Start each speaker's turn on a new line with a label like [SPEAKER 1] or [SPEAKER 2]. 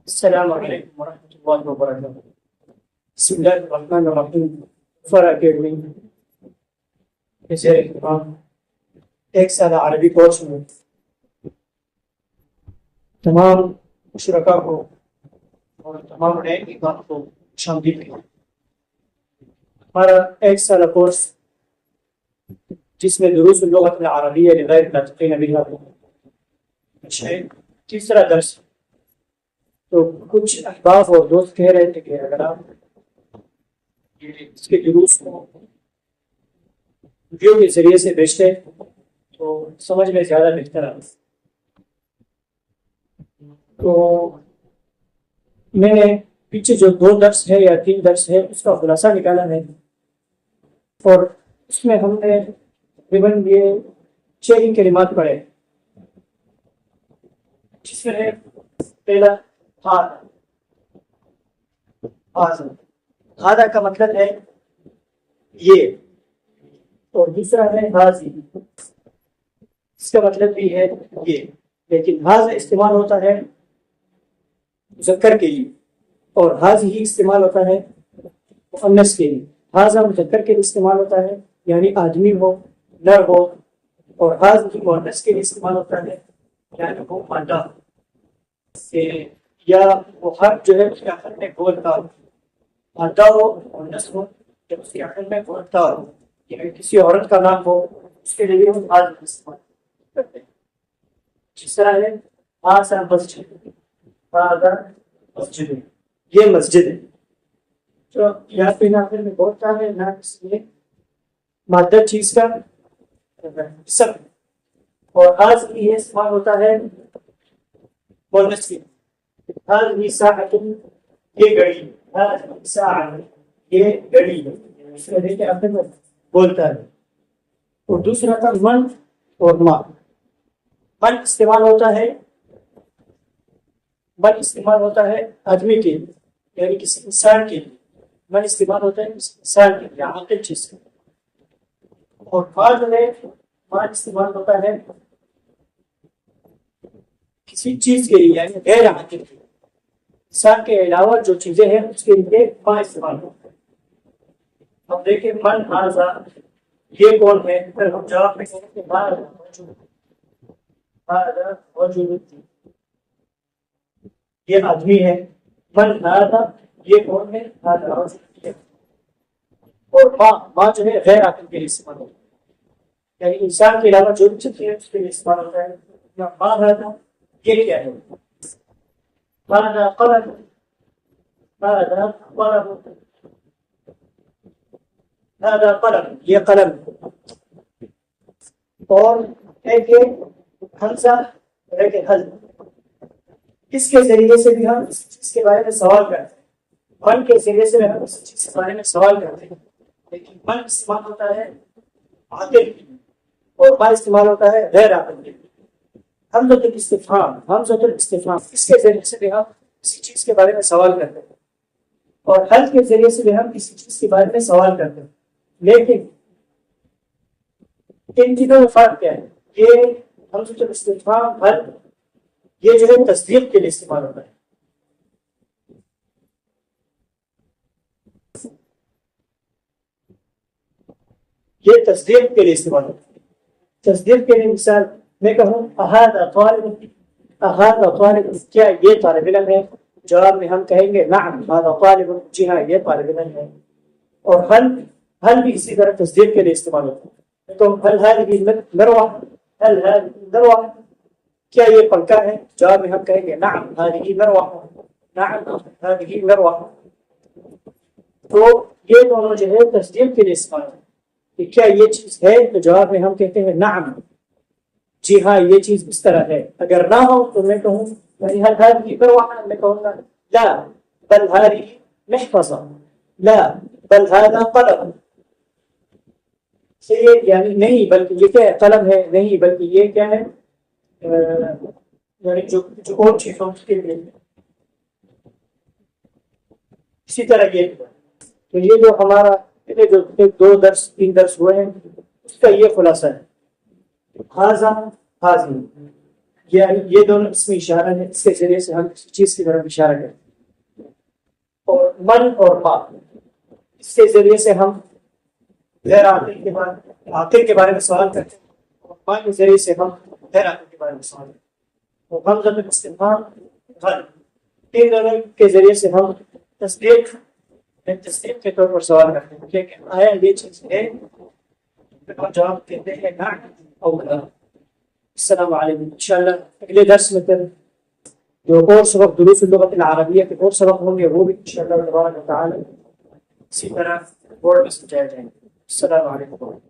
[SPEAKER 1] السلام علیکم ورحمۃ اللہ وبرکاتہ۔ بسم اللہ الرحمن الرحیم۔ فر اکیڈمی کے زیر اہتمام ایک سالہ عربی کورس میں تمام شرکاء کو اور تمام نئے ایمان کو خوش آمدید ہے۔ ہمارا ایک سالہ کورس جس میں دروس اللغۃ العربیہ لغیر ناطقین بہا تیسرا درس، تو کچھ احباب اور دوست کہہ رہے تھے کہ اگر آپ اس کے دروس کو ویڈیو کے ذریعے سے بیچتے تو سمجھ میں زیادہ بہتر آتا۔ تو میں نے پیچھے جو 2 درس ہے یا 3 درس ہے اس کا خلاصہ نکالا ہے، اور اس میں ہم نے تقریباً یہ 6 کلمات پڑھے، جس میں ہے پہلا ہادہ کا مطلب ہے یہ، اور دوسرا ہے حاضی، اس کا مطلب بھی ہے یہ، لیکن حاضہ استعمال ہوتا ہے مذکر کے لیے اور حاضی ہی استعمال ہوتا ہے مؤنث کے لیے۔ حاضہ مذکر کے لیے استعمال ہوتا ہے یعنی آدمی ہو، نر ہو، اور حاضی مؤنث کے لیے استعمال ہوتا ہے یعنی وہ مادہ ہو، یا وہ حرف جو ہے اس کے آخر میں بولتا ہو، مادہ ہو اور نس ہو، جب اس کے آخر میں بولتا ہو، یعنی کسی عورت کا نام ہو، اس کے لیے ہم حاضر استعمال کرتے ہیں۔ جس طرح ہے حاضر مسجد، حاضر مسجد، یہ مسجد ہے، تو یا پھر آخر میں بولتا ہے نہ، اس لیے مادہ چیز کا سب، اور حاضر یہ استعمال ہوتا ہے مؤنث کے، هذه ساعة، یہ گھڑی، هذه ساعة، یہ گھڑی ہے، اس میں دیکھیں آخر میں بولتا ہے۔ اور دوسرا تھا من اور ما۔ من استعمال ہوتا ہے آدمی کے لیے، یعنی کسی انسان کے لیے، من استعمال ہوتا ہے کسی انسان کے لیے، عاقل چیز کا، اور ما جو ہے من استعمال ہوتا ہے کسی چیز کے لیے یعنی غیر عاقل کے لیے، انسان کے علاوہ جو چیزیں ہیں اس کے لیے ما استعمال ہوتا ہے۔ ہم دیکھیں من ھذا، یہ کون ہے، پھر ہم جواب میں کہیں کہ ھذا رجل، یہ آدمی ہے۔ من ھذا، یہ کون ہے، ھذا رجل۔ اور ما جو ہے غیر عاقل کے لیے استعمال ہوتا ہے، یعنی انسان کے علاوہ جو چیزیں ہیں اس کے لیے استعمال ہوتا ہے۔ ما ھذا، یہ کیا ہے، هذا قلم، هذا قلم، هذا قلم، یہ قلم۔ اور ایک حمزہ، ایک حل، اس کے ذریعے سے بھی ہم اس چیز کے بارے میں سوال کرتے ہیں، من کے ذریعے سے ہم اس چیز کے بارے میں سوال کرتے ہیں، لیکن من استعمال ہوتا ہے عاقل اور ما استعمال ہوتا ہے غیر عاقل کے۔ حمزۃ الاستفہام، اس کے ذریعے سے بھی ہم کسی چیز کے بارے میں سوال کرتے ہیں، اور حل کے ذریعے سے بھی ہم کسی چیز کے بارے میں سوال کرتے ہیں، لیکن ان چیزوں میں فرق کیا ہے؟ یہ حمزۃ الاستفہام، حل، یہ جو ہے تصدیق کے لیے استعمال ہوتا ہے۔ یہ تصدیق کے لیے استعمال ہوتا ہے۔ تصدیق کے لیے مثال میں کہوں اھذا طالب، اھذا طالب، کیا یہ طالب علم ہے؟ جواب میں ہم کہیں گے نعم ھذا طالب، جی ہاں یہ طالب علم ہے۔ اور حل بھی اسی طرح تصدیق کے لیے استعمال ہوتا ہے، تو هل هذه مروہ، هل هذه مروہ، کیا یہ پنکھا ہے؟ جواب میں ہم کہیں گے نعم هذه مروہ، نعم هذه مروہ۔ تو یہ دونوں جو ہے تصدیق کے لیے استعمال ہے کہ کیا یہ چیز ہے، تو جواب میں ہم کہتے ہیں نعم، جی ہاں یہ چیز اس طرح ہے۔ اگر نہ ہو تو میں کہوں هل هذه مروہ، میں کہوں گا لا بل هذه محفظہ، لا بل هذا قلم، یعنی نہیں بلکہ یہ کیا ہے، قلم ہے، نہیں بلکہ یہ کیا ہے، یعنی جو اور چیز ہو اس کے لیے۔ اسی طرح یہ تو یہ جو ہمارا جو 2-3 درس ہوئے ہیں اس کا یہ خلاصہ ہے۔ ھذا حاضر، یہ دونوں اسمی اشارہ ہیں، اس کے ذریعے سے ہم کسی چیز کی طرف اشارہ کرتے ہیں. اور من اور ما، اس کے ذریعے سے ہم غیر عاقل کے بارے میں سوال کرتے ہیں، اور ما کے ذریعے سے ہم غیر عاقل کے بارے میں سوال کرتے ہیں. اور غمزۃ الاستفہام غلط، ان دونوں کے ذریعے سے ہم تصدیق کے طور پر سوال کرتے ہیں کہ آیا یہ چیز ہے، ہم جواب دیتے ہیں نعم او لا. السلام علیکم. انشاءاللہ اگلے درس میں پھر جو اور سبق دروس اللغت العربیہ کے اور سبق ہوں گے وہ بھی انشاءاللہ تبارک و تعالی اسی طرح بورڈ میں سمجھائے جائیں گے. السلام علیکم.